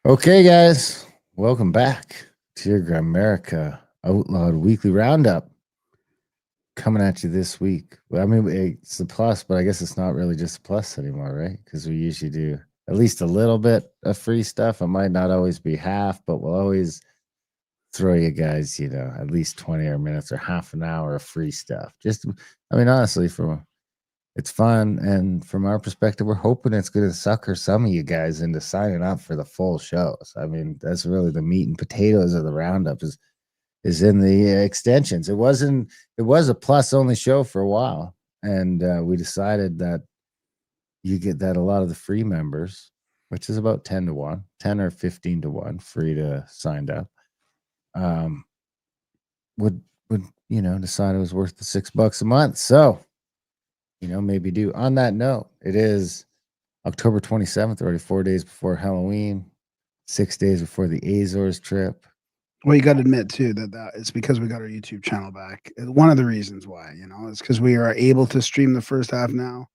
Okay, guys, welcome back to your Grimerica Outlawed Weekly Roundup. Coming at you this week. Well, I mean, it's the plus, but I guess it's not really just a plus anymore, right? Because we usually do at least a little bit of free stuff. It might not always be half, but we'll always throw you guys, at least 20 or minutes or half an hour of free stuff. I mean, honestly, it's fun, and from our perspective, we're hoping it's going to sucker some of you guys into signing up for the full shows. I mean, that's really the meat and potatoes of the roundup is in the extensions. It was a plus only show for a while, and we decided that you get that a lot of the free members, which is about 10 to 1, 10 or 15 to 1 free to sign up, um, would decide it was worth the $6 a month. So maybe do. On that note, it is October 27th, already 4 days before Halloween, 6 days before the Azores trip. Well, you got to admit too that it's because we got our YouTube channel back. One of the reasons why, is because we are able to stream the first half now.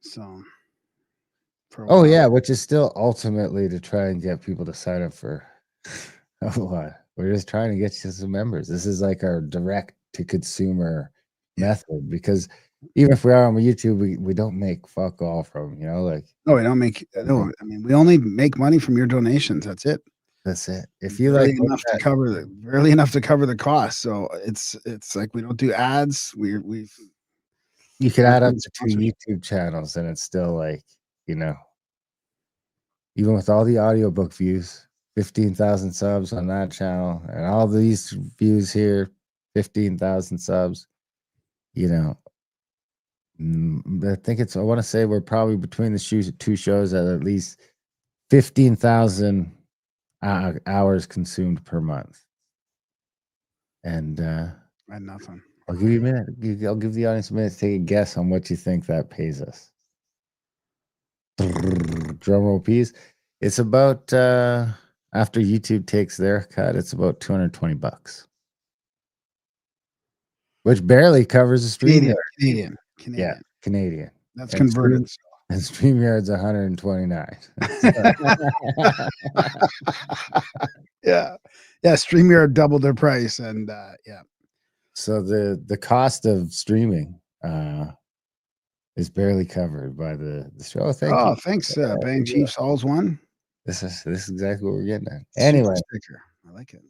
So, for a Oh while. yeah, which is still ultimately to try and get people to sign up for what? We're just trying to get you some members. This is like our direct to consumer method, because even if we are on YouTube, we don't make fuck all from, like. No, we don't make. No, I mean, we only make money from your donations. That's it. That's it. If you barely like enough to cover the cost. So it's like we don't do ads. We've you could add up to 2 YouTube channels, and it's still like, even with all the audiobook views, 15,000 subs on that channel, and all these views here, 15,000 subs. I think I want to say we're probably between the two shows at least 15,000 hours consumed per month. And nothing. I'll give you a minute. I'll give the audience a minute to take a guess on what you think that pays us. Drum roll, please. It's about after YouTube takes their cut, it's about $220, which barely covers the stream. Canadian. Yeah, Canadian. That's converted. And StreamYard's 129. Yeah. StreamYard doubled their price, and yeah. So the cost of streaming is barely covered by the show. Thank you. Thanks, Bang Chiefs All's one. This is exactly what we're getting at. Anyway, sticker. I like it.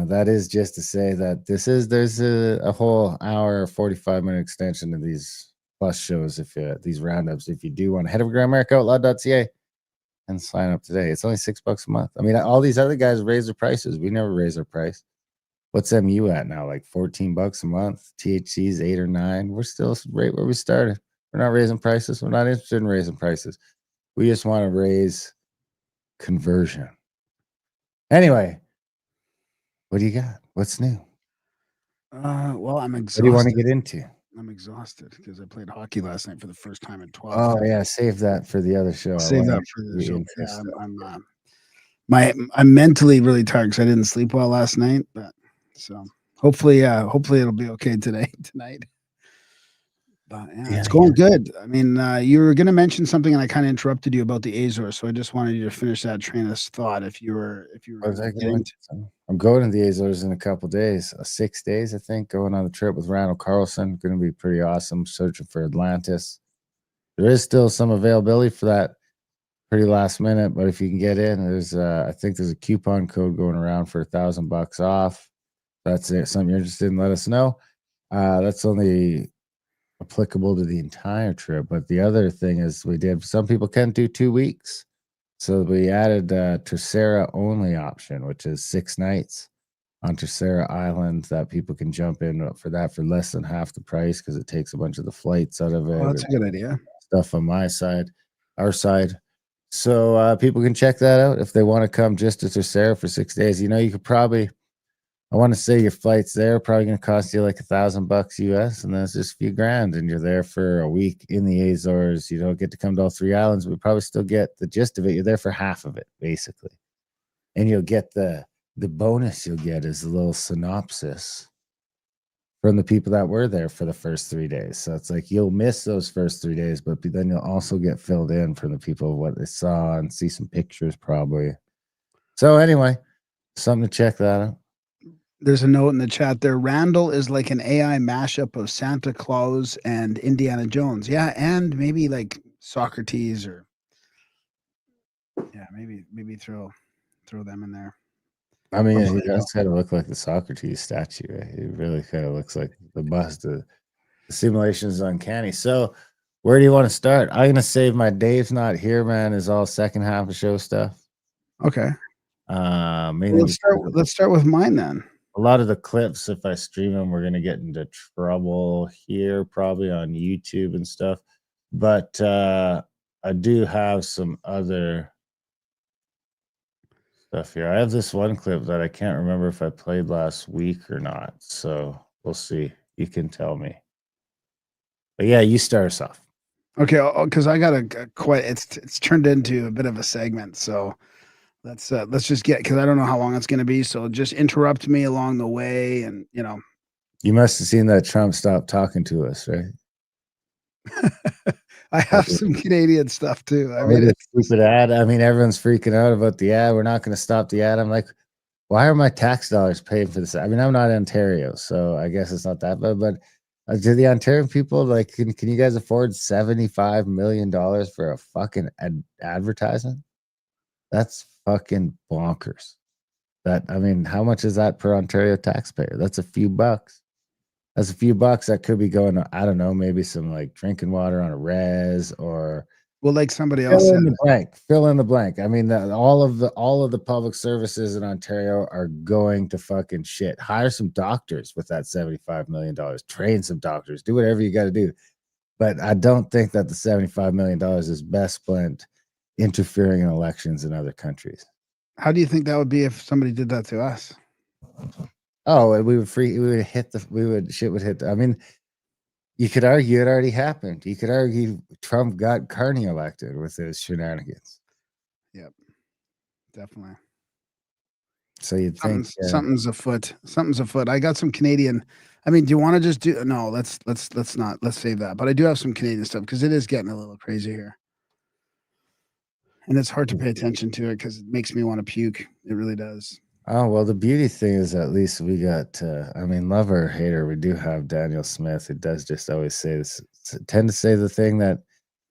That is just to say that there's a whole hour, 45-minute extension of these plus shows, these roundups. If you do want to head over to GrandMarkOutlawed.ca and sign up today. It's only $6 a month. I mean, all these other guys raise their prices. We never raise our price. What's MU at now? Like $14 a month. THC's 8 or 9. We're still right where we started. We're not raising prices. We're not interested in raising prices. We just want to raise conversion. Anyway, what do you got? What's new? Well, I'm exhausted. What do you want to get into? I'm exhausted because I played hockey last night for the first time in 12 Oh yeah, save that for the other show. Save that for the show. Yeah, I'm mentally really tired because I didn't sleep well last night, but so hopefully it'll be okay tonight. But yeah, it's going good. I mean, you were going to mention something, and I kind of interrupted you about the Azores, so I just wanted you to finish that train of thought. If you were I'm going to the Azores in a couple days, 6 days, I think, going on the trip with Randall Carlson. Going to be pretty awesome. Searching for Atlantis. There is still some availability for that pretty last minute, but if you can get in, I think there's a coupon code going around for $1,000 off. That's it. Something you're interested in, let us know. That's only applicable to the entire trip, but the other thing is some people can do 2 weeks, so we added a Tercera only option, which is 6 nights on Tercera Island that people can jump in for less than half the price, because it takes a bunch of the flights out of it. That's a good idea. Stuff on our side. So people can check that out if they want to come just to Tercera for 6 days. You could probably, I want to say your flights there are probably going to cost you like $1,000 US, and that's just a few grand, and you're there for a week in the Azores. You don't get to come to all 3 islands, but probably still get the gist of it. You're there for half of it, basically. And you'll get the bonus you'll get is a little synopsis from the people that were there for the first 3 days. So it's like you'll miss those first 3 days, but then you'll also get filled in from the people of what they saw and see some pictures probably. So anyway, something to check that out. There's a note in the chat there. Randall is like an AI mashup of Santa Claus and Indiana Jones. Yeah, and maybe like Socrates or yeah, maybe throw them in there. I mean, Oh, he yeah. does kind of look like the Socrates statue. Right? He really kind of looks like the bust. The simulation is uncanny. So, where do you want to start? I'm gonna save my Dave's not here, man. Is all second half of show stuff. Okay. Mainly Let's start with mine then. a lot of the clips. If I stream them, we're gonna get into trouble here, probably on YouTube and stuff. But I do have some other stuff here. I have this one clip that I can't remember if I played last week or not. So we'll see. You can tell me. But yeah, you start us off. Okay, because I got a quite. It's turned into a bit of a segment, so let's just get because I don't know how long it's going to be. So just interrupt me along the way, and You must have seen that Trump stopped talking to us, right? I have some Canadian stuff too. I mean, The stupid ad. I mean, everyone's freaking out about the ad. We're not going to stop the ad. I'm like, why are my tax dollars paying for this? I mean, I'm not in Ontario, so I guess it's not that bad. But do the Ontario people like? Can you guys afford $75 million for a fucking advertisement? That's fucking bonkers. That I mean, how much is that per Ontario taxpayer? That's a few bucks. That's a few bucks that could be going to, I don't know, maybe some like drinking water on a res or well, like somebody else said, Fill in the blank. I mean, all of the public services in Ontario are going to fucking shit. Hire some doctors with that $75 million. Train some doctors. Do whatever you got to do. But I don't think that the $75 million is best spent interfering in elections in other countries. how do you think that would be if somebody did that to us? Oh, and we would shit would hit. I mean, you could argue it already happened. You could argue Trump got Carney elected with his shenanigans. Yep, definitely. So you'd think Something's afoot. Something's afoot. I got some Canadian. I mean, do you want to just do? No, let's not. Let's save that. But I do have some Canadian stuff because it is getting a little crazy here, and it's hard to pay attention to it because it makes me want to puke. It really does. oh well, the beauty thing is at least we got. I mean, lover or hater, we do have Daniel Smith. Who does just always say this, tend to say the thing that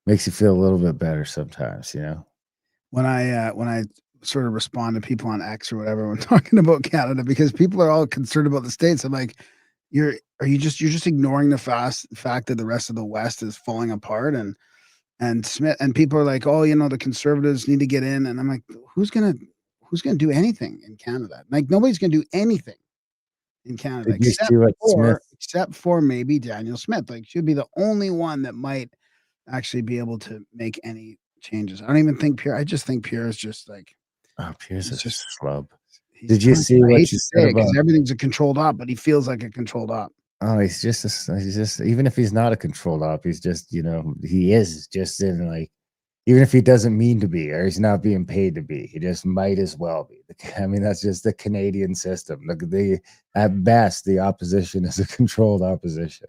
makes you feel a little bit better sometimes. You know. When I sort of respond to people on X or whatever when talking about Canada because people are all concerned about the states. I'm like, you're just ignoring the fact that the rest of the West is falling apart and Smith and people are like, oh, the conservatives need to get in, and I'm like, who's gonna do anything in Canada? Like nobody's gonna do anything in Canada Did you see what Smith? except for maybe Daniel Smith. Like she'd be the only one that might actually be able to make any changes. I don't even think Pierre. I just think Pierre is just like Oh, Pierce he's is just a schlub. he's Did you see I what hate she to said say it about? because everything's a controlled op, but he feels like a controlled op. Oh, he's just even if he's not a controlled op, he's just he is just in like even if he doesn't mean to be or he's not being paid to be, he just might as well be. I mean, that's just the Canadian system. Look, at best the opposition is a controlled opposition.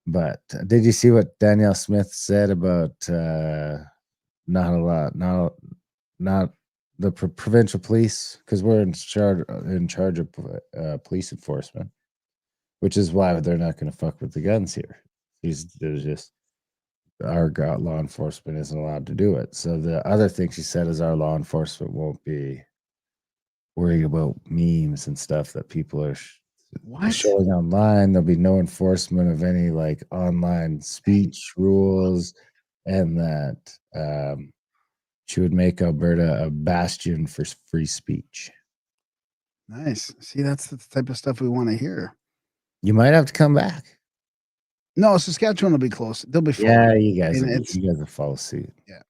But did you see what Danielle Smith said about not a lot, not the provincial police because we're in charge of police enforcement, which is why they're not going to fuck with the guns here. There's just our law enforcement isn't allowed to do it. So the other thing she said is our law enforcement won't be worried about memes and stuff that people are showing online. There'll be no enforcement of any like online speech rules, and that she would make Alberta a bastion for free speech. Nice. See, that's the type of stuff we want to hear. You might have to come back. No, Saskatchewan will be close. They'll be full. Yeah, you guys will follow suit. Yeah.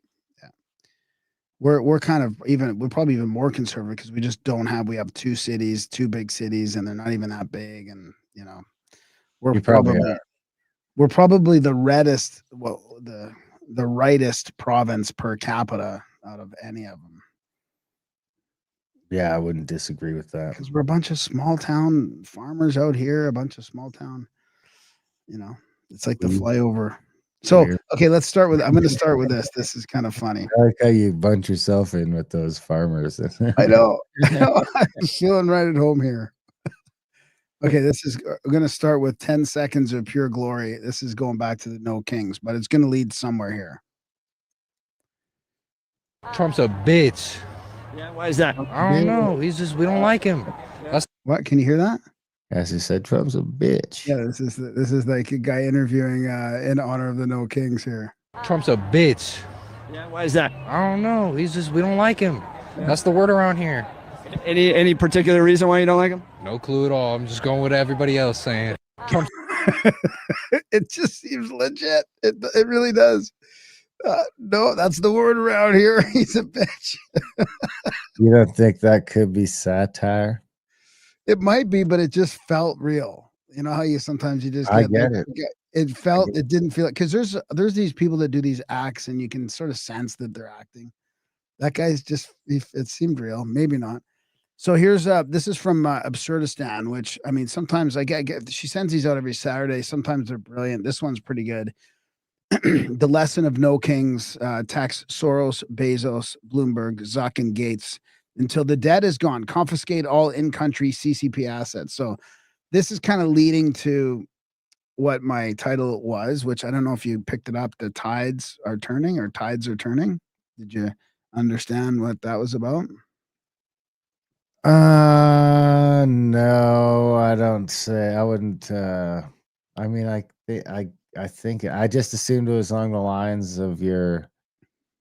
We're kind of we're probably even more conservative because we just don't have we have two big cities, and they're not even that big, and we're You probably we're probably the reddest, the rightest province per capita out of any of them. Yeah, I wouldn't disagree with that. Because we're a bunch of small town farmers out here, a bunch of small town, it's like the flyover So, Weird. okay, let's start with I'm gonna start with this. This is kind of funny. I like how you bunch yourself in with those farmers. I know. I'm feeling right at home here. Okay, this is we're gonna start with 10 seconds of pure glory. This is going back to the No Kings, but it's gonna lead somewhere here. Trump's a bitch. Yeah, why is that? I don't know. He's just we don't like him. What? Can you hear that? As you said, Trump's a bitch. Yeah, this is like a guy interviewing in honor of the No Kings here. Trump's a bitch. Yeah, why is that? I don't know. He's just we don't like him. That's the word around here. Any particular reason why you don't like him? No clue at all. I'm just going with everybody else saying. It just seems legit. It really does. No, that's the word around here. He's a bitch. You don't think that could be satire? It might be, but it just felt real. You know how you sometimes you just I get get like, it. it didn't feel like because there's these people that do these acts and you can sort of sense that they're acting. That guy's just it seemed real, maybe not. So here's this is from Absurdistan, which I mean sometimes I get she sends these out every Saturday. Sometimes they're brilliant. This one's pretty good. The lesson of no kings, tax Soros, Bezos, Bloomberg, Zuck, and Gates until the debt is gone. Confiscate all in-country CCP assets. So this is kind of leading to what my title was, which I don't know if you picked it up. The tides are turning, or tides are turning. Did you understand what that was about? No, I don't say. I wouldn't. I mean, I think I just assumed it was along the lines of your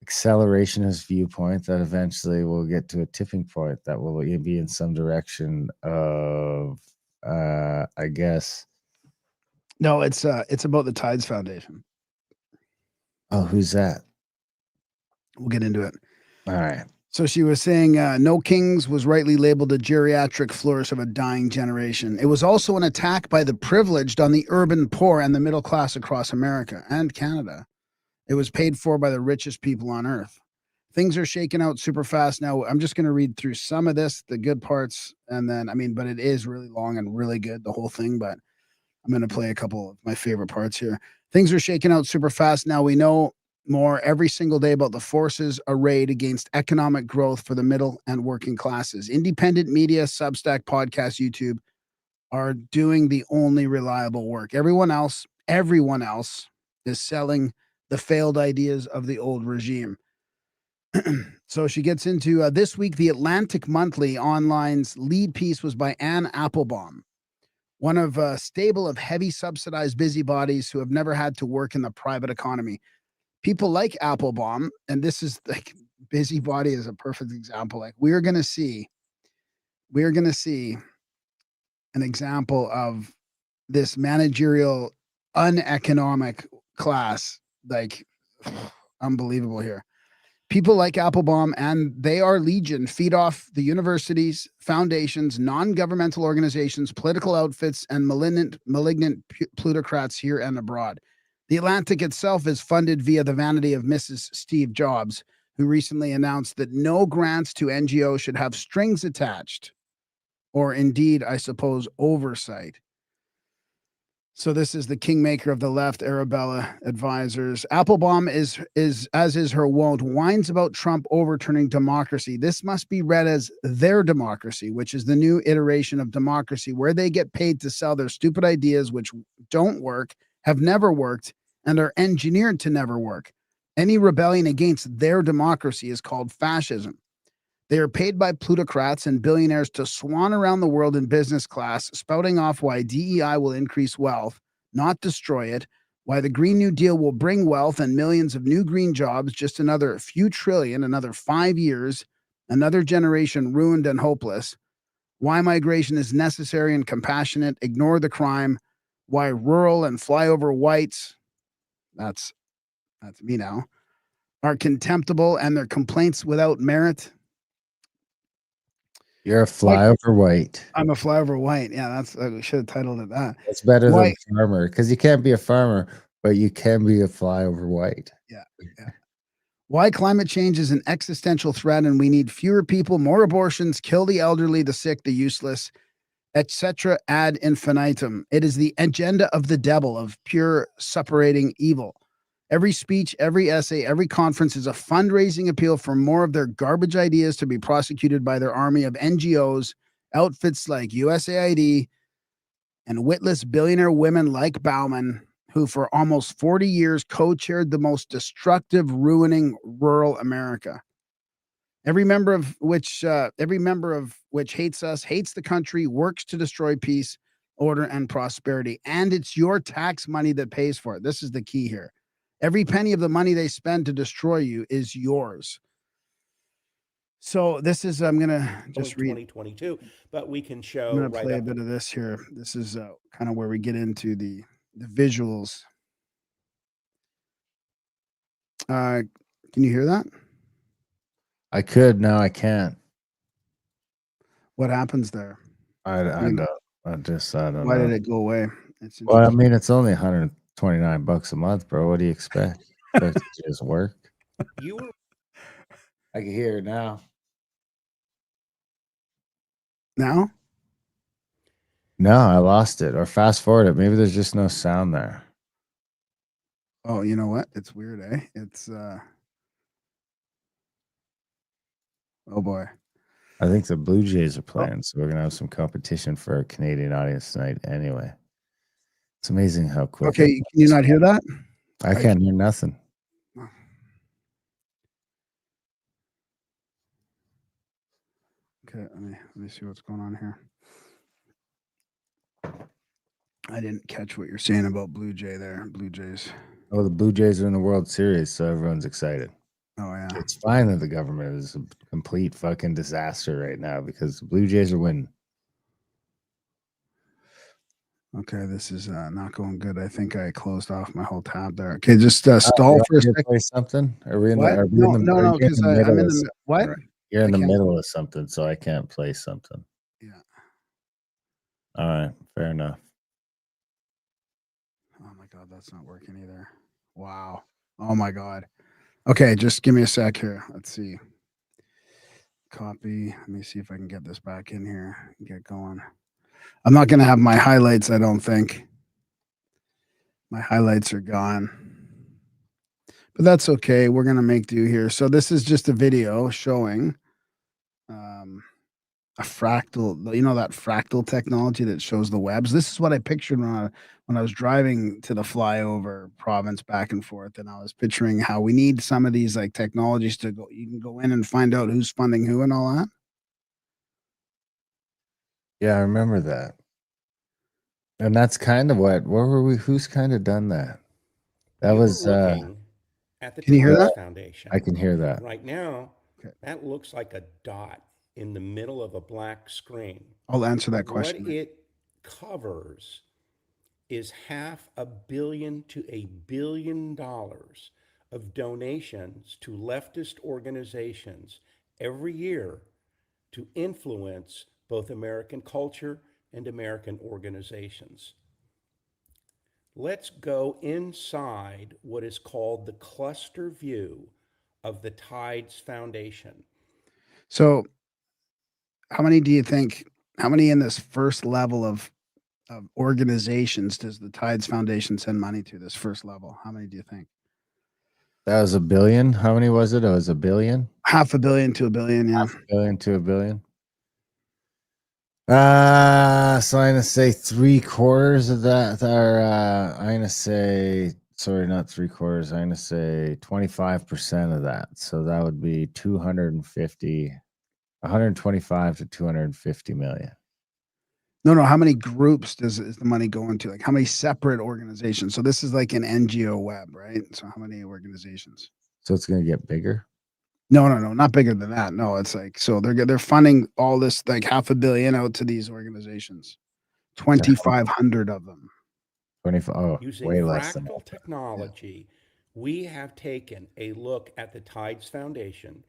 accelerationist viewpoint that eventually we'll get to a tipping point that will be in some direction of, I guess. No, it's about the Tides Foundation. Oh, who's that? We'll get into it. All right. So she was saying, No Kings was rightly labeled a geriatric flourish of a dying generation. It was also an attack by the privileged on the urban poor and the middle class across America and Canada. It was paid for by the richest people on earth. Things are shaking out super fast now. I'm just going to read through some of this, the good parts, and then, I mean, but it is really long and really good, the whole thing, but I'm going to play a couple of my favorite parts here. Things are shaking out super fast now. We know more every single day about the forces arrayed against economic growth for the middle and working classes. Independent media, Substack, podcast, YouTube are doing the only reliable work. Everyone else is selling the failed ideas of the old regime. So she gets into this week, the Atlantic Monthly online's lead piece was by Anne Applebaum, one of a stable of heavy subsidized busybodies who have never had to work in the private economy. People like Applebaum, and this is like busybody is a perfect example. Like we're going to see an example of this managerial uneconomic class, like unbelievable here. People like Applebaum, and they are legion, feed off the universities, foundations, non-governmental organizations, political outfits, and malignant plutocrats here and abroad. The Atlantic itself is funded via the vanity of Mrs. Steve Jobs, who recently announced that no grants to NGOs should have strings attached, or indeed, I suppose, oversight. So this is the kingmaker of the left, Arabella Advisors. Applebaum is as is her wont, whines about Trump overturning democracy. This must be read as their democracy, which is the new iteration of democracy, where they get paid to sell their stupid ideas, which don't work, have never worked, and are engineered to never work. Any rebellion against their democracy is called fascism. They are paid by plutocrats and billionaires to swan around the world in business class, spouting off why DEI will increase wealth, not destroy it, why the Green New Deal will bring wealth and millions of new green jobs, just another few trillion, another 5 years, another generation ruined and hopeless, why migration is necessary and compassionate, ignore the crime, why rural and flyover whites, that's me now, are contemptible and their complaints without merit. You're a flyover white. I'm a flyover white. Yeah, that's we should have titled it that. That's better than farmer, because you can't be a farmer, but you can be a flyover white. Yeah. Why climate change is an existential threat and we need fewer people, more abortions, kill the elderly, the sick, the useless, etc. ad infinitum. It is the agenda of the devil, of pure suppurating evil. Every speech, every essay, every conference is a fundraising appeal for more of their garbage ideas to be prosecuted by their army of NGOs, outfits like USAID, and witless billionaire women like Bauman, who for almost 40 years co-chaired the most destructive, ruining rural America. Every member of which hates us, hates the country, works to destroy peace, order, and prosperity. And it's your tax money that pays for it. This is the key here. Every penny of the money they spend to destroy you is yours. So this is, I'm gonna just read 2022, but we can show I'm gonna right play a up. bit of this here. This is kind of where we get into the visuals. Can you hear that? I could, now I can't. What happens there? I You- don't. I don't Why know. did it go away? It's Well, I interesting. mean, it's only $129 a month, bro. What do you expect? Expect it to just work? You were I can hear it now. Now? No, I lost it. Or fast forward it. Maybe there's just no sound there. Oh, you know what? It's weird, eh? It's oh boy. I think the Blue Jays are playing, so we're gonna have some competition for our Canadian audience tonight. Anyway, it's amazing how quick. Okay, can you not hear that? I can't hear nothing. Okay, let me see what's going on here. I didn't catch what you're saying about Blue Jays. Oh, the Blue Jays are in the World Series, so everyone's excited. Oh yeah. It's fine that the government is a complete fucking disaster right now because the Blue Jays are winning. Okay, this is not going good. I think I closed off my whole tab there. Okay, just stall for a second. Play something? Are we in What? the? Are we No, in the, no, are no, you because I'm middle in of the something, what? right? You're in I the can't- middle of something, so I can't play something. Yeah. All right, fair enough. Oh my god, that's not working either. Wow. Oh my god. Okay, just give me a sec here. Let's see. Copy. Let me see if I can get this back in here. Get going. I'm not going to have my highlights, I don't think. My highlights are gone. But that's okay. We're going to make do here. So this is just a video showing a fractal, you know, that fractal technology that shows the webs. This is what I pictured when I was driving to the flyover province back and forth, and I was picturing how we need some of these like technologies to go. You can go in and find out who's funding who and all that. Yeah, I remember that. And that's kind of what were we? Who's kind of done that? That you was. were looking at the Can you hear Tides that? Foundation. I can hear that. Right now, Okay. that looks like a dot in the middle of a black screen. I'll answer that What question. it covers is $500 million to $1 billion of donations to leftist organizations every year to influence both American culture and American organizations. Let's go inside what is called the cluster view of the Tides Foundation. So, how many do you think? How many in this first level of organizations does the Tides Foundation send money to? This first level, how many do you think? That was $1 billion. How many was it? It was $1 billion. $500 million to $1 billion. Yeah. $500 million to $1 billion. So I'm gonna say 3/4 of that, or I'm gonna say, sorry, not 3/4. I'm gonna say 25% of that. So that would be 125 to 250 million. No. How many groups is the money going to? Like how many separate organizations? So this is like an NGO web, right? So how many organizations? So it's gonna get bigger. No, not bigger than that. No, it's like so they're funding all this like $500 million out to these organizations. 2,500 of them. 25. Oh, Using way less than fractal technology, we have taken a look at the Tides Foundation,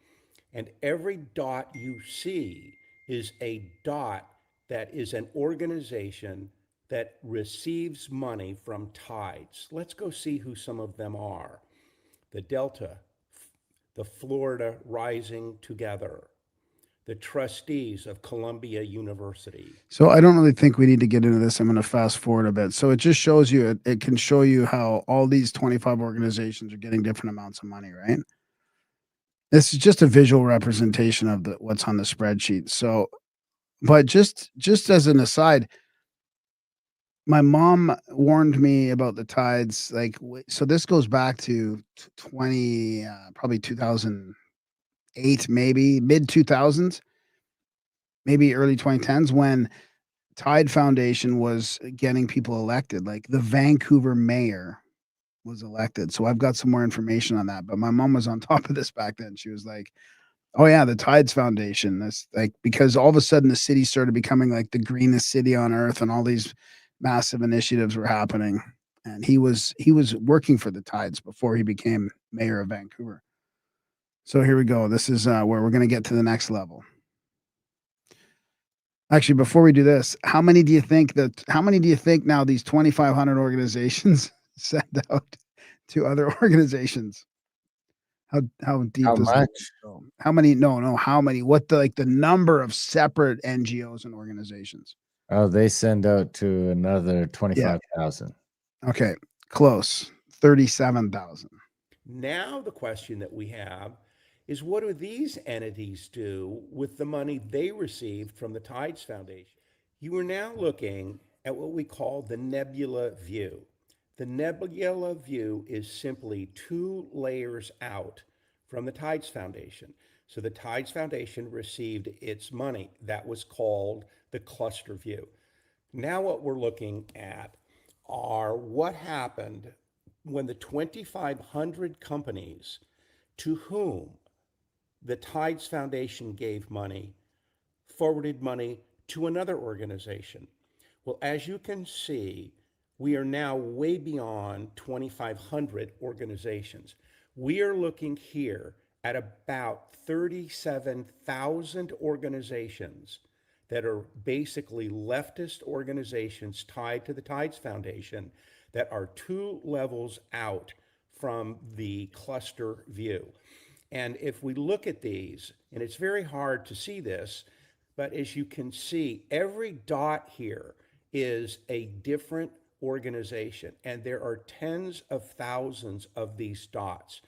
and every dot you see is a dot that is an organization that receives money from Tides. Let's go see who some of them are. The Delta, the Florida Rising Together, the trustees of Columbia University. So I don't really think we need to get into this. I'm going to fast forward a bit. So it just shows you, it can show you how all these 25 organizations are getting different amounts of money, right? This is just a visual representation of what's on the spreadsheet. So, but just as an aside, my mom warned me about the tides. Like, so this goes back to 20, probably 2008, maybe mid 2000s, maybe early 2010s, when Tide Foundation was getting people elected. Like the Vancouver mayor was elected. So I've got some more information on that. But my mom was on top of this back then. She was like, "Oh yeah, the Tides Foundation." That's like, because all of a sudden the city started becoming like the greenest city on earth, and all these massive initiatives were happening. And he was working for the Tides before he became mayor of Vancouver. So here we go. This is where we're going to get to the next level. Actually, before we do this, how many do you think now these 2,500 organizations send out to other organizations? How deep How does much? this go? How many? No. How many? What the number of separate NGOs and organizations? Oh, they send out to another 25,000. Okay, close. 37,000. Now the question that we have is, what do these entities do with the money they received from the Tides Foundation? You are now looking at what we call the nebula view. The nebula view is simply 2 layers out from the Tides Foundation. So the Tides Foundation received its money. That was called the cluster view. Now what we're looking at are what happened when the 2,500 companies to whom the Tides Foundation gave money forwarded money to another organization. Well, as you can see, we are now way beyond 2,500 organizations. We are looking here at about 37,000 organizations that are basically leftist organizations tied to the Tides Foundation that are 2 levels out from the cluster view. And if we look at these, and it's very hard to see this, but as you can see, every dot here is a different organization, and there are tens of thousands of these dots.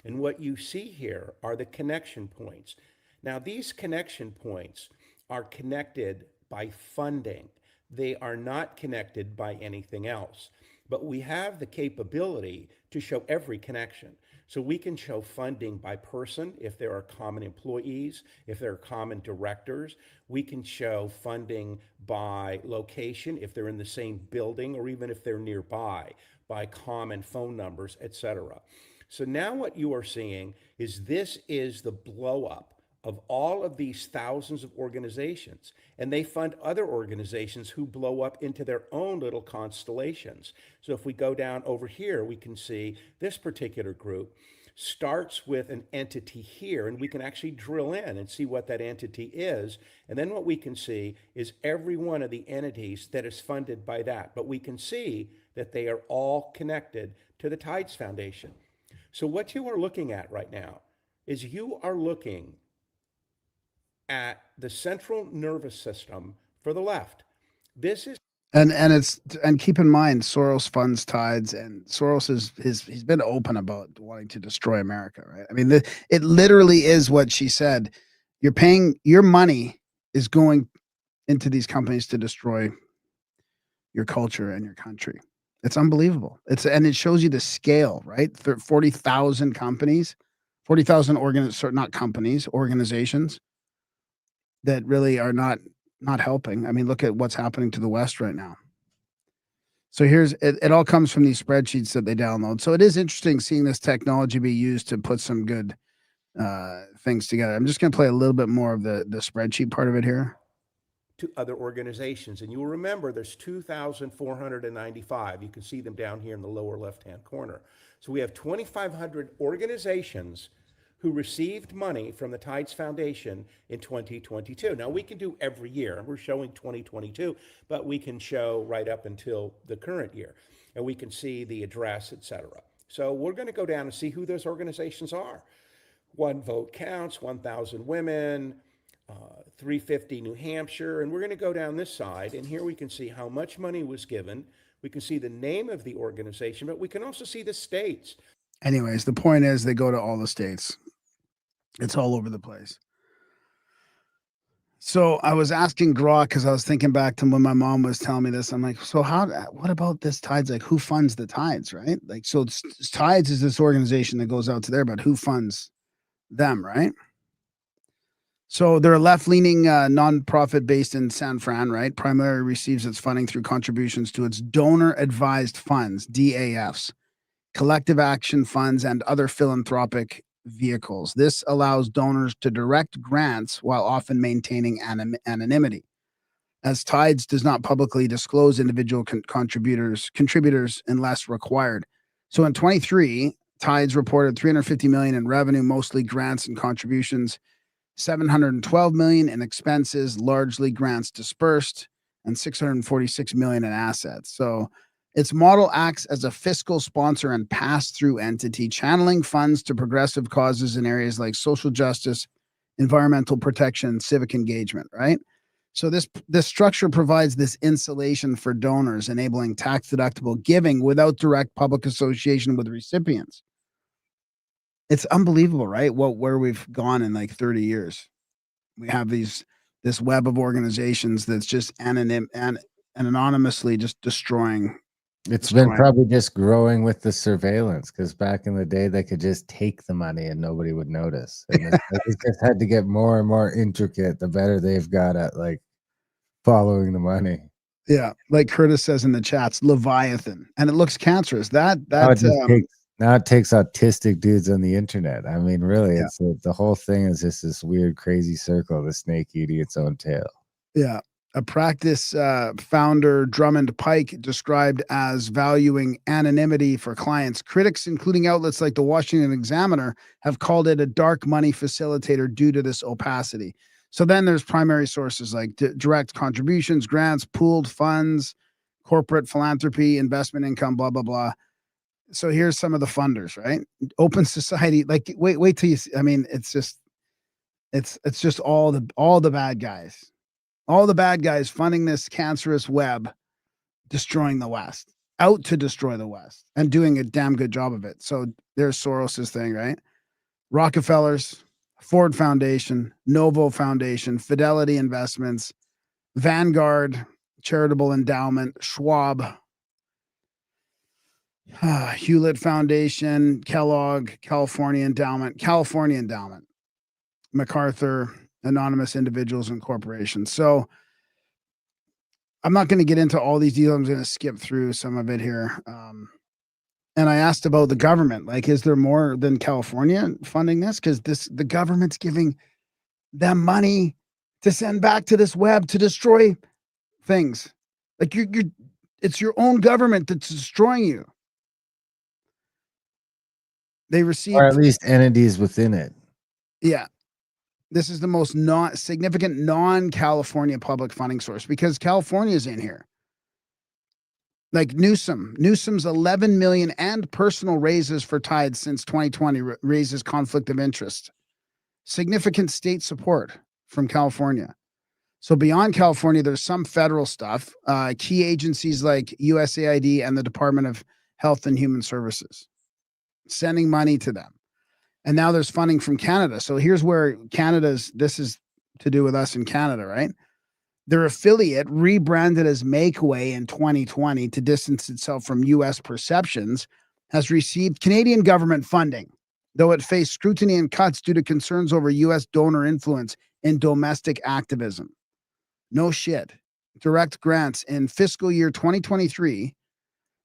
And what you see here are the connection points. Now, these connection points are connected by funding. They are not connected by anything else. But we have the capability to show every connection. So we can show funding by person if there are common employees, if there are common directors. We can show funding by location if they're in the same building, or even if they're nearby, by common phone numbers, etc. So now what you are seeing is this is the blow up of all of these thousands of organizations, and they fund other organizations who blow up into their own little constellations. So if we go down over here, we can see this particular group starts with an entity here, and we can actually drill in and see what that entity is. And then what we can see is every one of the entities that is funded by that. But we can see that they are all connected to the Tides Foundation. So what you are looking at right now is you are looking at the central nervous system for the left. This is And keep in mind, Soros funds Tides, and Soros he's been open about wanting to destroy America, right? I mean, it literally is what she said. You're paying, your money is going into these companies to destroy your culture and your country. It's unbelievable. And it shows you the scale, right? 40,000 companies, 40,000 not companies, organizations that really are not helping. I mean, look at what's happening to the West right now. So here's it all comes from these spreadsheets that they download. So it is interesting seeing this technology be used to put some good things together. I'm just going to play a little bit more of the spreadsheet part of it here. To other organizations. And you will remember there's 2,495. You can see them down here in the lower left-hand corner. So we have 2,500 organizations who received money from the Tides Foundation in 2022. Now, we can do every year. We're showing 2022, but we can show right up until the current year. And we can see the address, etc. So we're going to go down and see who those organizations are. One Vote Counts, 1,000 Women, 350 New Hampshire, and we're going to go down this side, and here we can see how much money was given. We can see the name of the organization, but we can also see the states. Anyways, the point is they go to all the states. It's all over the place. So I was asking Grok because I was thinking back to when my mom was telling me this. I'm like, so what about this Tides? Like, who funds the Tides, right? Like, so Tides is this organization that goes out to there, but who funds them, right? So they're a left-leaning nonprofit based in San Fran, right? Primarily receives its funding through contributions to its donor-advised funds, DAFs, collective action funds, and other philanthropic vehicles. This allows donors to direct grants while often maintaining anonymity, as Tides does not publicly disclose individual contributors unless required. So in 23, Tides reported $350 million in revenue, mostly grants and contributions, $712 million in expenses, largely grants dispersed, and $646 million in assets. So its model acts as a fiscal sponsor and pass-through entity, channeling funds to progressive causes in areas like social justice, environmental protection, and civic engagement, right? So this structure provides this insulation for donors, enabling tax-deductible giving without direct public association with recipients. It's unbelievable, right? Where we've gone in like 30 years. We have this web of organizations that's just anonymously just destroying. It's been probably just growing with the surveillance, because back in the day they could just take the money and nobody would notice. And it just had to get more and more intricate the better they've got at like following the money. Yeah, like Curtis says in the chats, Leviathan, and it looks cancerous. Now it takes autistic dudes on the internet. I mean, really, it's the whole thing is just this weird, crazy circle, the snake eating its own tail. Yeah. A practice founder, Drummond Pike, described as valuing anonymity for clients. Critics, including outlets like the Washington Examiner, have called it a dark money facilitator due to this opacity. So then there's primary sources like direct contributions, grants, pooled funds, corporate philanthropy, investment income, blah, blah, blah. So here's some of the funders, right? Open society, like wait till you see. I mean, it's just all the bad guys. All the bad guys funding this cancerous web, destroying the West, out to destroy the West, and doing a damn good job of it. So there's Soros's thing, right? Rockefellers, Ford Foundation, Novo Foundation, Fidelity Investments, Vanguard Charitable Endowment, Schwab, Hewlett Foundation, Kellogg, California Endowment, MacArthur, anonymous individuals and corporations. So I'm not going to get into all these deals. I'm going to skip through some of it here. And I asked about the government, like, is there more than California funding this? Because the government's giving them money to send back to this web to destroy things. Like it's your own government that's destroying you. They receive, or at least entities within it. Yeah. This is the most significant non-California public funding source because California is in here. Like Newsom's 11 million and personal raises for Tides since 2020 raises conflict of interest. Significant state support from California. So beyond California, there's some federal stuff, key agencies like USAID and the Department of Health and Human Services, sending money to them. And now there's funding from Canada. So here's where this is to do with us in Canada, right? Their affiliate, rebranded as Makeway in 2020 to distance itself from U.S. perceptions, has received Canadian government funding, though it faced scrutiny and cuts due to concerns over U.S. donor influence in domestic activism. No shit. Direct grants in fiscal year 2023,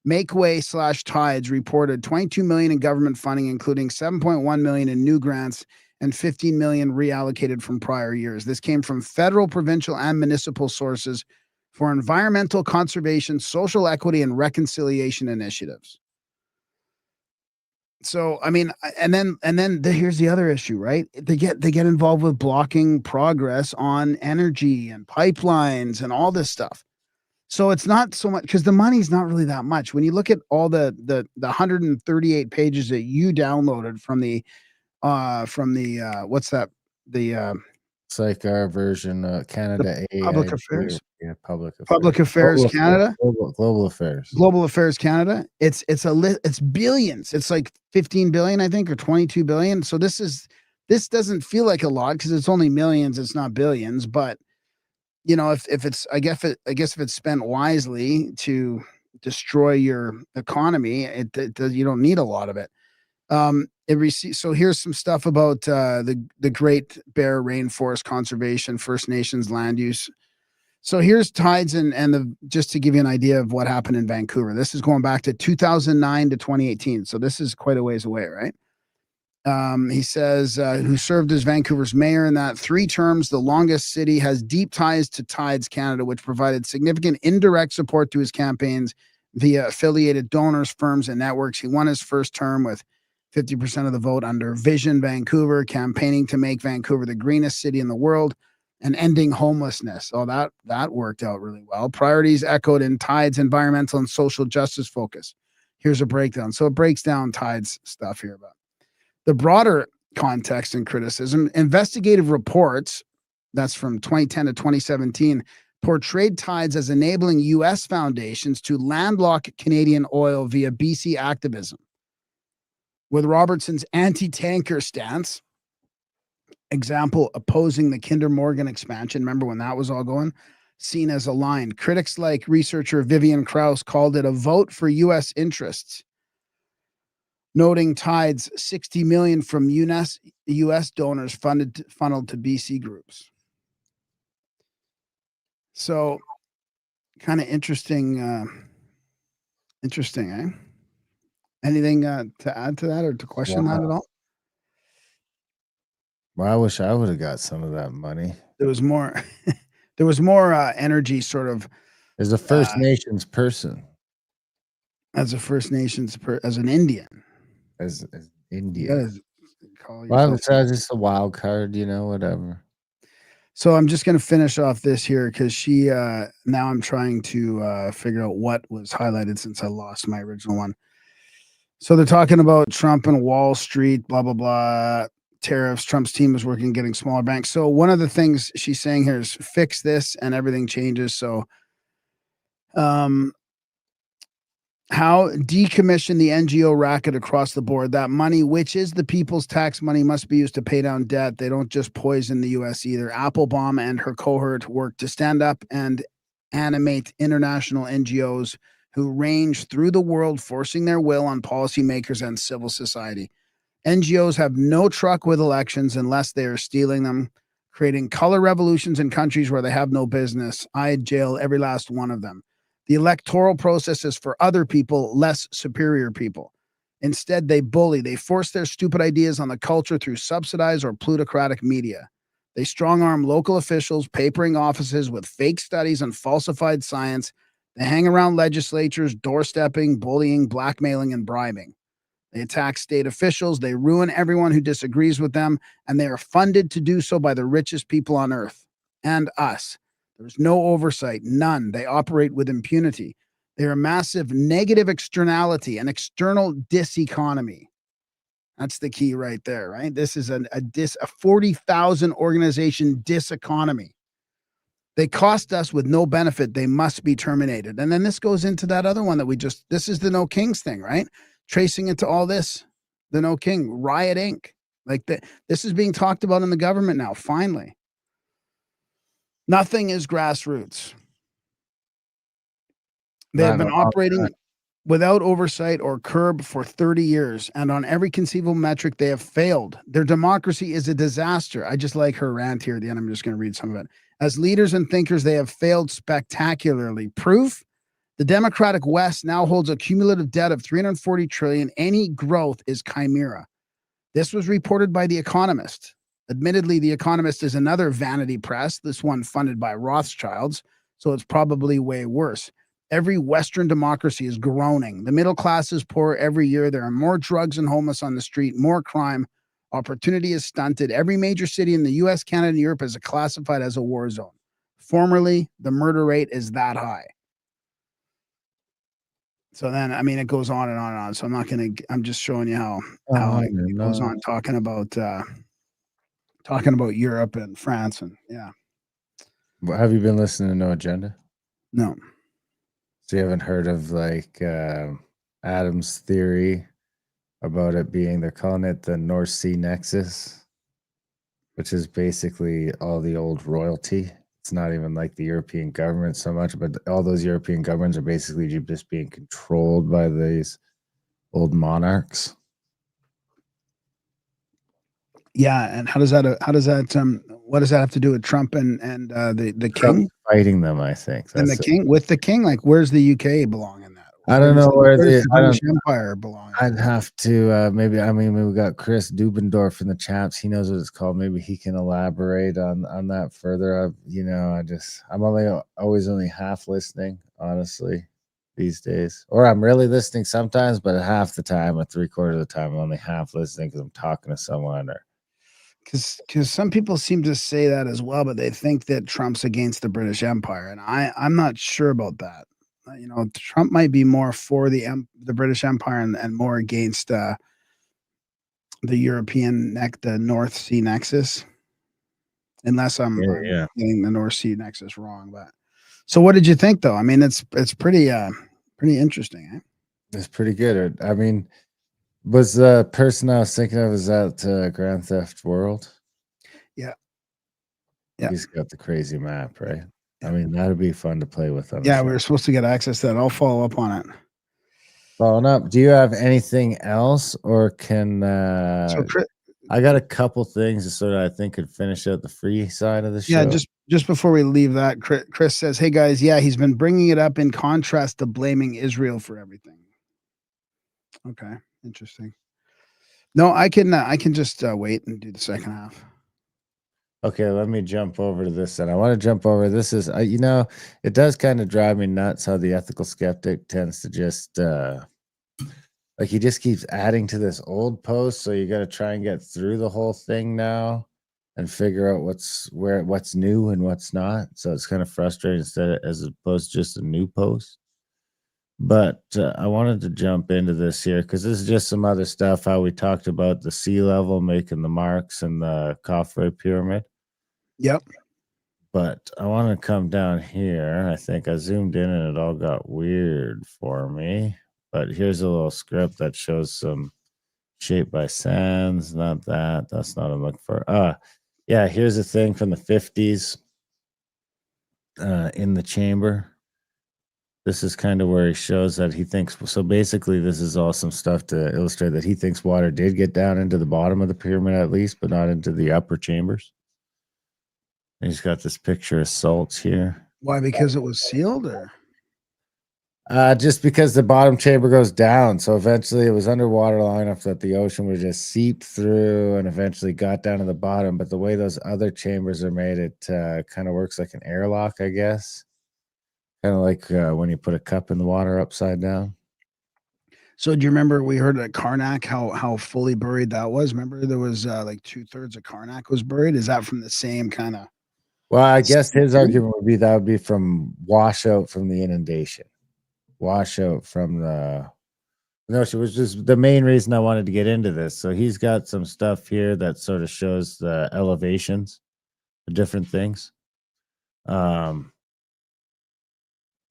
Makeway/Tides reported $22 million in government funding, including $7.1 million in new grants and $15 million reallocated from prior years. This came from federal, provincial, and municipal sources for environmental conservation, social equity, and reconciliation initiatives. So, I mean, and then here's the other issue, right? They get involved with blocking progress on energy and pipelines and all this stuff. So it's not so much because the money's not really that much. When you look at all the 138 pages that you downloaded from the what's that? The It's like our version, Canada Public AIG. Affairs. Yeah, Public Affairs. Public Affairs Canada. Global Affairs. Global Affairs Canada. It's billions. It's like 15 billion, I think, or 22 billion. So this doesn't feel like a lot because it's only millions. It's not billions. But if it's I guess if it's spent wisely to destroy your economy, you don't need a lot of it. So here's some stuff about the Great Bear Rainforest Conservation, First Nations land use. So here's tides and just to give you an idea of what happened in Vancouver. This is going back to 2009 to 2018. So this is quite a ways away, right? He says, who served as Vancouver's mayor in that 3 terms, the longest city, has deep ties to Tides Canada, which provided significant indirect support to his campaigns via affiliated donors, firms, and networks. He won his first term with 50% of the vote under Vision Vancouver, campaigning to make Vancouver the greenest city in the world and ending homelessness. Oh, that worked out really well. Priorities echoed in Tides' environmental and social justice focus. Here's a breakdown. So it breaks down Tides stuff here about the broader context and criticism. Investigative reports, that's from 2010 to 2017, portrayed Tides as enabling U.S. foundations to landlock Canadian oil via BC activism. With Robertson's anti-tanker stance, example, opposing the Kinder Morgan expansion, remember when that was all going, seen as aligned. Critics like researcher Vivian Krause called it a vote for U.S. interests, noting Tides $60 million from U.S. donors funneled to BC groups. So, kind of interesting, eh? Anything to add to that or to question that at all? Well, I wish I would have got some of that money. There was more. There was more energy, sort of. As a First Nations person, as a First Nations, as an Indian, as Indian. Well, it's just a wild card, whatever. So I'm just going to finish off this here because now I'm trying to figure out what was highlighted since I lost my original one. So they're talking about Trump and Wall Street, blah, blah, blah, tariffs. Trump's team is working getting smaller banks. So one of the things she's saying here is fix this and everything changes. So how decommission the NGO racket across the board. That money, which is the people's tax money, must be used to pay down debt. They don't just poison the U.S. either. Applebaum and her cohort work to stand up and animate international NGOs who range through the world, forcing their will on policymakers and civil society. NGOs have no truck with elections unless they are stealing them, creating color revolutions in countries where they have no business. I'd jail every last one of them. The electoral process is for other people, less superior people. Instead, they bully. They force their stupid ideas on the culture through subsidized or plutocratic media. They strong-arm local officials, papering offices with fake studies and falsified science. They hang around legislatures, doorstepping, bullying, blackmailing, and bribing. They attack state officials. They ruin everyone who disagrees with them, and they are funded to do so by the richest people on earth and us. There's no oversight, none. They operate with impunity. They're a massive negative externality, an external diseconomy. That's the key right there, right? This is a 40,000 organization diseconomy. They cost us with no benefit. They must be terminated. And then this goes into that other one that this is the No Kings thing, right? Tracing it to all this, the No King, Riot Inc. This is being talked about in the government now, finally. Nothing is grassroots. They have been operating without oversight or curb for 30 years, and on every conceivable metric, they have failed. Their democracy is a disaster. I just like her rant here at the end. I'm just going to read some of it. As leaders and thinkers, they have failed spectacularly. Proof? The Democratic West now holds a cumulative debt of $340 trillion. Any growth is chimera. This was reported by The Economist. Admittedly, The Economist is another vanity press, this one funded by Rothschilds, so it's probably way worse. Every Western democracy is groaning. The middle class is poor every year. There are more drugs and homeless on the street, more crime. Opportunity is stunted. Every major city in the US, Canada, and Europe is classified as a war zone. Formerly, the murder rate is that high. So then, it goes on and on and on. So I'm just showing you how it goes on talking talking about Europe and France and yeah. Have you been listening to No Agenda? No. So you haven't heard of like Adam's theory about it being, they're calling it the North Sea Nexus, which is basically all the old royalty. It's not even like the European government so much, but all those European governments are basically just being controlled by these old monarchs. Yeah, and what does that have to do with Trump and the Trump's king? fighting them, I think. And That's the king with the king, like where's the UK belong in that? I don't know where Where's the the I don't British Empire belong? I'd have to maybe we got Chris Dubendorf in the chats. He knows what it's called. Maybe he can elaborate on that further. I'm always only half listening, honestly, these days. Or I'm really listening sometimes, but half the time or 3/4 of the time I'm only half listening because I'm talking to someone or Because some people seem to say that as well, but they think that Trump's against the British Empire, and I'm not sure about that. Trump might be more for the British Empire and more against the North Sea Nexus, unless I'm yeah. getting the North Sea Nexus wrong. But so, what did you think, though? I mean, it's pretty interesting. Eh? It's pretty good. I mean, was the person I was thinking of, is that Grand Theft World? Yeah. Yeah. He's got the crazy map, right? Yeah. I mean, that'd be fun to play with on the Yeah, show. we were supposed to get access to that. I'll follow up on it. Following up, do you have anything else, or can So, I got a couple things that sort of I think could finish out the free side of the show. yeah, just before we leave that, Chris says, "Hey guys, yeah, he's been bringing it up in contrast to blaming Israel for everything." Okay, interesting. No, I can just wait and do the second half. Okay, let me jump over to this, and I want to jump over. This is, it does kind of drive me nuts how the ethical skeptic tends to just like he just keeps adding to this old post. So you got to try and get through the whole thing now and figure out what's new and what's not. So it's kind of frustrating as opposed to just a new post. But I wanted to jump into this here because this is just some other stuff. How we talked about the sea level making the marks and the Khafre pyramid. Yep. But I want to come down here. I think I zoomed in and it all got weird for me. But here's a little script that shows some shape by sands. Not that. That's not what I'm looking for. Yeah, here's a thing from the 50s in the chamber. This is kind of where he shows that he thinks. So basically, this is all some stuff to illustrate that he thinks water did get down into the bottom of the pyramid at least, but not into the upper chambers. And he's got this picture of salts here. Why? Because it was sealed, or just because the bottom chamber goes down. So eventually it was underwater long enough that the ocean would just seep through and eventually got down to the bottom. But the way those other chambers are made, it kind of works like an airlock, I guess. Kind of like when you put a cup in the water upside down. So do you remember we heard at Karnak how fully buried that was? Remember there was like 2/3 of Karnak was buried. Is that from the same kind of? Well, I guess his argument would be that would be from washout from the inundation, washout from the ocean, which is the main reason I wanted to get into this. So he's got some stuff here that sort of shows the elevations, the different things.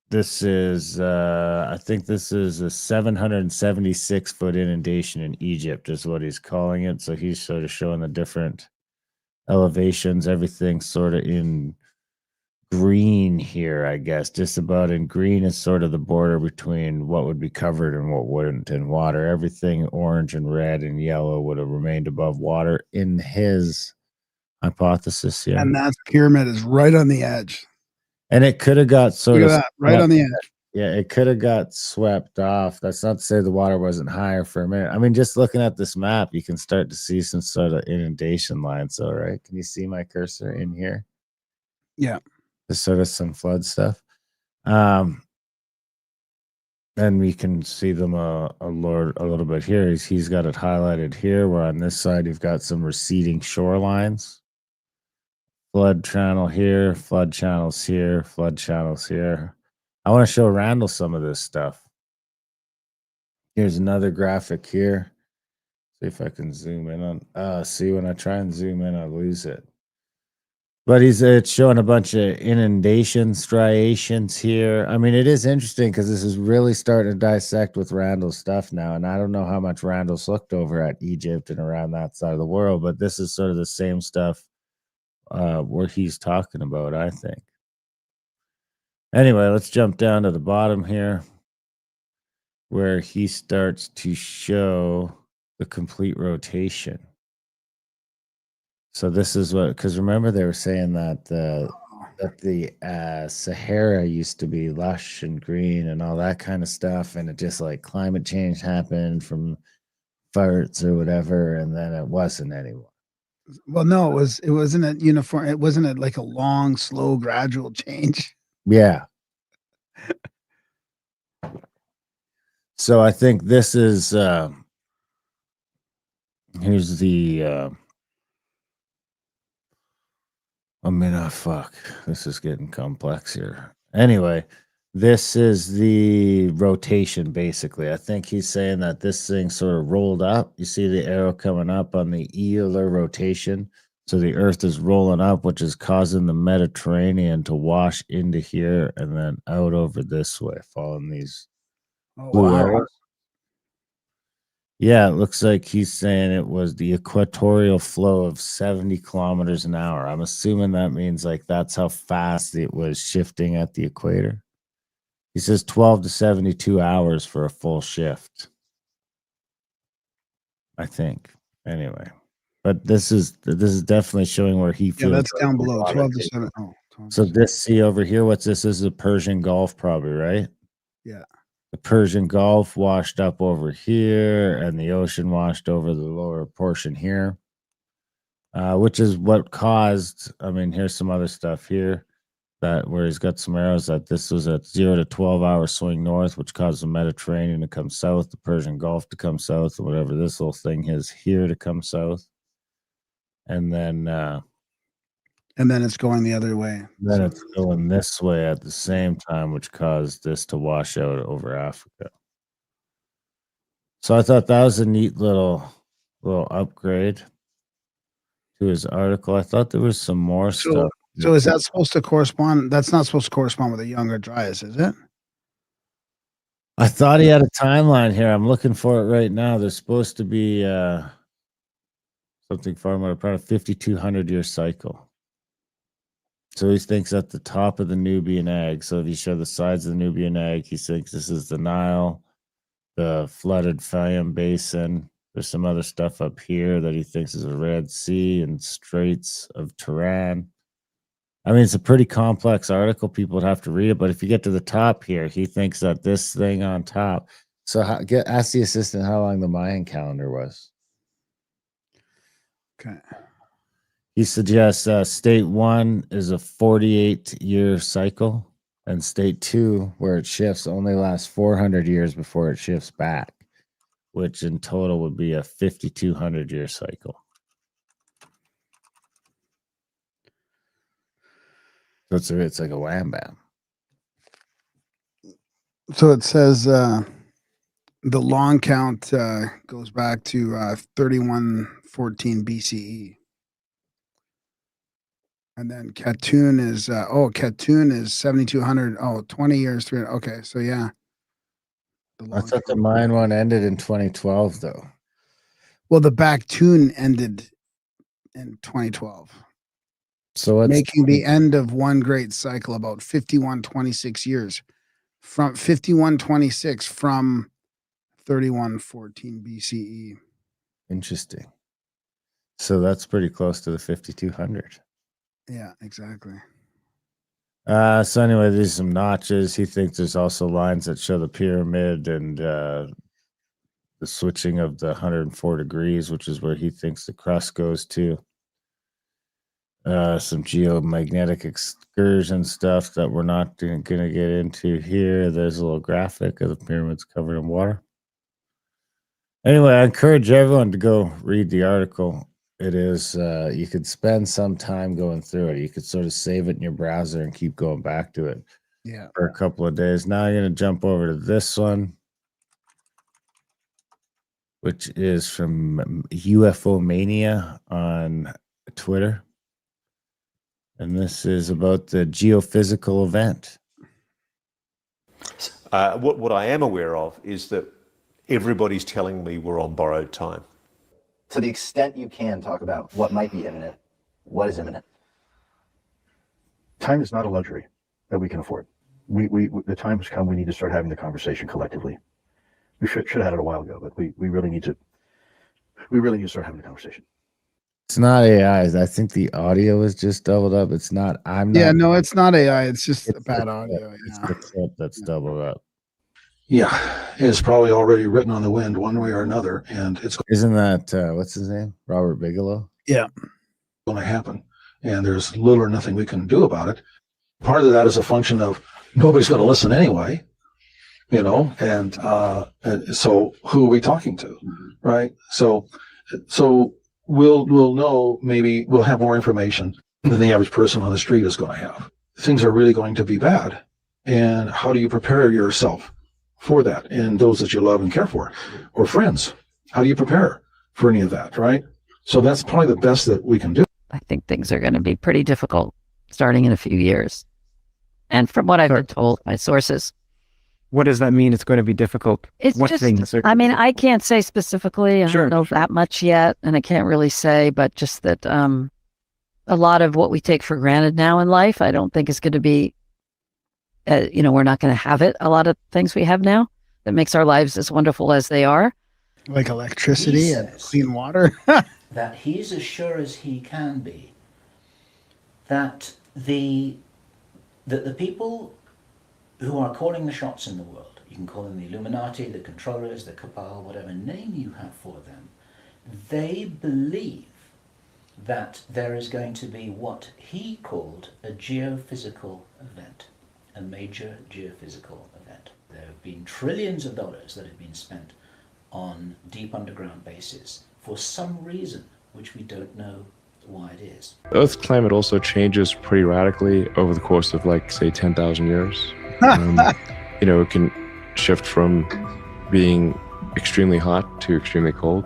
This is, I think this is a 776-foot inundation in Egypt, is what he's calling it. So he's sort of showing the different elevations, everything sort of in green here, I guess. Just about in green is sort of the border between what would be covered and what wouldn't in water. Everything orange and red and yellow would have remained above water in his hypothesis here. And that pyramid is right on the edge. And it could have got sort Look of at that, right on the edge. Yeah, it could have got swept off. That's not to say the water wasn't higher for a minute. I mean, just looking at this map, you can start to see some sort of inundation lines. All right, can you see my cursor in here? Yeah, there's sort of some flood stuff. And we can see them a little bit here. He's got it highlighted here. Where on this side, you've got some receding shorelines. Flood channel here, flood channels here, flood channels here. I want to show Randall some of this stuff. Here's another graphic here. See if I can zoom in on. See, when I try and zoom in, I lose it. But it's showing a bunch of inundation striations here. I mean, it is interesting because this is really starting to dissect with Randall's stuff now. And I don't know how much Randall's looked over at Egypt and around that side of the world, but this is sort of the same stuff where he's talking about, I think. Anyway, let's jump down to the bottom here where he starts to show the complete rotation. So this is what, because remember they were saying that the Sahara used to be lush and green and all that kind of stuff, and it just like climate change happened from farts or whatever, and then it wasn't anymore. Well, no, it wasn't a uniform. It wasn't like a long, slow, gradual change. Yeah. So I think this is here's the fuck. This is getting complex here. Anyway, this is the rotation, basically. I think he's saying that this thing sort of rolled up. You see the arrow coming up on the Euler rotation. So the Earth is rolling up, which is causing the Mediterranean to wash into here and then out over this way, following these blue arrows. Yeah, it looks like he's saying it was the equatorial flow of 70 kilometers an hour. I'm assuming that means like that's how fast it was shifting at the equator. He says 12 to 72 hours for a full shift. I think. Anyway. But this is definitely showing where he feels. Yeah, that's like down the below. water 12 to takes- 7. Oh, 12 So to this, see over here, what's this? This is the Persian Gulf, probably, right? Yeah. The Persian Gulf washed up over here, and the ocean washed over the lower portion here, which is what caused. I mean, here's some other stuff here that where he's got some arrows that this was a 0 to 12-hour swing north, which caused the Mediterranean to come south, the Persian Gulf to come south, and whatever this little thing is here to come south, and then it's going the other way. then it's going this way at the same time, which caused this to wash out over Africa. So I thought that was a neat little upgrade to his article. I thought there was some more stuff. So is that supposed to correspond? That's not supposed to correspond with a younger Dryas, is it? I thought he had a timeline here. I'm looking for it right now. There's supposed to be something far more about a 5,200-year cycle. So he thinks at the top of the Nubian egg. So if you show the sides of the Nubian egg, he thinks this is the Nile, the flooded Fayum Basin. There's some other stuff up here that he thinks is the Red Sea and Straits of Tiran. I mean, it's a pretty complex article. People would have to read it. But if you get to the top here, he thinks that this thing on top. So ask the assistant how long the Mayan calendar was. Okay. He suggests state 1 is a 48-year cycle, and state 2, where it shifts, only lasts 400 years before it shifts back, which in total would be a 5,200-year cycle. So it's like a wham bam. So it says the long count goes back to 3114 BCE. And then Khatun is 7,200. 20 years. Okay, so yeah. I thought the Mayan one ended in 2012, though. Well, the Baktun ended in 2012. So it's making the end of one great cycle about 5126 years. From 5126 from 3114 BCE. Interesting. So that's pretty close to the 5,200. Yeah, exactly. So anyway, there's some notches. He thinks there's also lines that show the pyramid and the switching of the 104 degrees, which is where he thinks the crust goes to. Some geomagnetic excursion stuff that we're not going to get into here. There's a little graphic of the pyramids covered in water. Anyway, I encourage everyone to go read the article. It is, you could spend some time going through it. You could sort of save it in your browser and keep going back to it for a couple of days. Now I'm going to jump over to this one, which is from UFO Mania on Twitter. And this is about the geophysical event. What I am aware of is that everybody's telling me we're on borrowed time. To the extent you can talk about what might be imminent, what is imminent? Time is not a luxury that we can afford. The time has come. We need to start having the conversation collectively. We should have had it a while ago, but we really need to start having the conversation. It's not AI. I think the audio is just doubled up. It's not. Yeah, no, it's not AI. It's just It's bad the audio. clip. It's Yeah. the clip that's doubled up. Yeah, it's probably already written on the wind one way or another, and it's Isn't that what's his name? Robert Bigelow? Yeah. going to happen. And there's little or nothing we can do about it. Part of that is a function of nobody's going to listen anyway, and so who are we talking to, right? So we'll know, maybe we'll have more information than the average person on the street is going to have. Things are really going to be bad. And how do you prepare yourself for that? And those that you love and care for, or friends, how do you prepare for any of that, right? So that's probably the best that we can do. I think things are going to be pretty difficult starting in a few years. And from what I've been told by sources, What does that mean? It's going to be difficult. it's What just, things are- I mean, I can't say specifically. I Sure, don't know that much yet, and I can't really say, but just that a lot of what we take for granted now in life, I don't think is going to be, we're not going to have it. A lot of things we have now that makes our lives as wonderful as they are. Like electricity and says- clean water. That he's as sure as he can be that the people who are calling the shots in the world, you can call them the Illuminati, the controllers, the cabal, whatever name you have for them, they believe that there is going to be what he called a geophysical event, a major geophysical event. There have been trillions of dollars that have been spent on deep underground bases for some reason which we don't know why it is. Earth's climate also changes pretty radically over the course of, like, say, 10,000 years. It can shift from being extremely hot to extremely cold.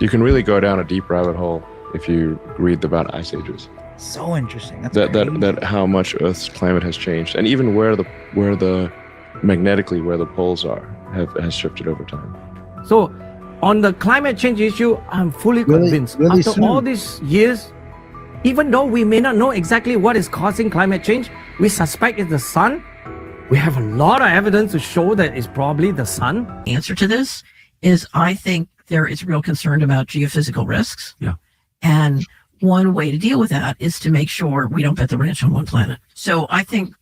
You can really go down a deep rabbit hole if you read about ice ages. So interesting. That's That how much Earth's climate has changed, and even where the magnetically where the poles are has shifted over time. So, on the climate change issue, I'm fully convinced. really After soon. all these years, even though we may not know exactly what is causing climate change, we suspect it's the sun. We have a lot of evidence to show that it's probably the sun. Answer to this is I think there is real concern about geophysical risks. Yeah. And one way to deal with that is to make sure we don't bet the ranch on one planet. So I think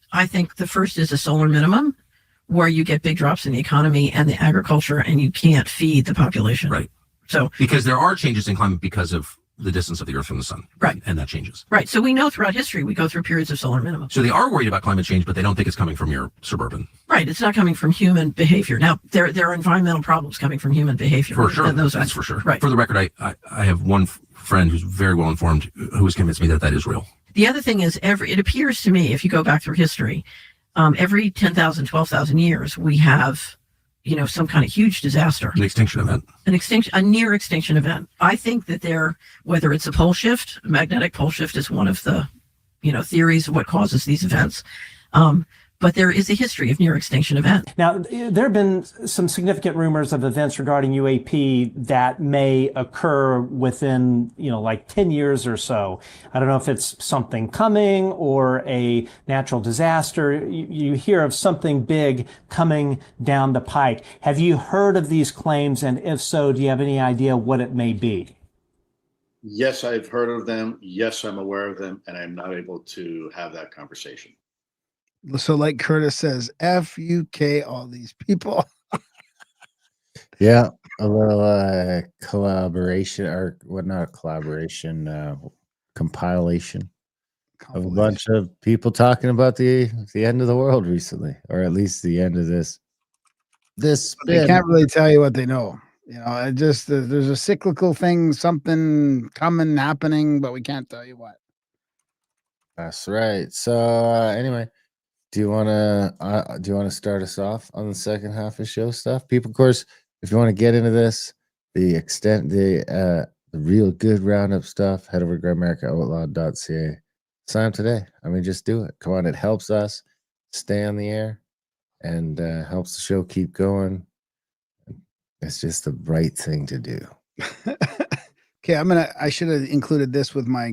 the first is a solar minimum, where you get big drops in the economy and the agriculture and you can't feed the population. Right. So because there are changes in climate because of the distance of the Earth from the sun. Right. And that changes. Right. So we know throughout history we go through periods of solar minimum. So they are worried about climate change, but they don't think it's coming from your suburban. Right. It's not coming from human behavior. Now there are environmental problems coming from human behavior. For sure. And those That's for sure. Right. For the record, I have one friend who's very well informed who has convinced me that is real. The other thing is it appears to me, if you go back through history, every 10,000, 12,000 years, we have, some kind of huge disaster. An extinction event. A near extinction event. I think that whether it's a pole shift, a magnetic pole shift is one of the, theories of what causes these events. But there is a history of near extinction events. Now, there have been some significant rumors of events regarding UAP that may occur within, like 10 years or so. I don't know if it's something coming or a natural disaster. You hear of something big coming down the pike. Have you heard of these claims? And if so, do you have any idea what it may be? Yes, I've heard of them. Yes, I'm aware of them, and I'm not able to have that conversation. So, like Curtis says, FUK all these people. Yeah, a little collaboration, or what? Not collaboration, compilation of a bunch of people talking about the end of the world recently, or at least the end of this. This They can't really tell you what they know. It just there's a cyclical thing, something coming, happening, but we can't tell you what. That's right. So anyway. Do you want to start us off on the second half of show stuff? People, of course, if you want to get into this, the extent, the real good roundup stuff, head over to grimericaoutlawed.ca. Sign up today. I mean, just do it. Come on, it helps us stay on the air and helps the show keep going. It's just the right thing to do. Okay, I should have included this with my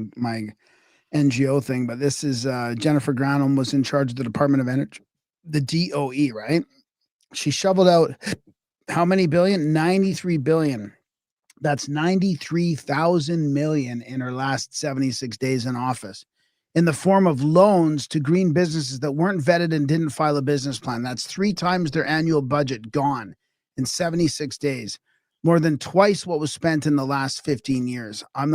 NGO thing, but this is Jennifer Granholm was in charge of the Department of Energy, the DOE, right? She shoveled out how many billion? 93 billion. That's 93,000 million in her last 76 days in office, in the form of loans to green businesses that weren't vetted and didn't file a business plan. That's 3 times their annual budget gone in 76 days, more than twice what was spent in the last 15 years. I'm not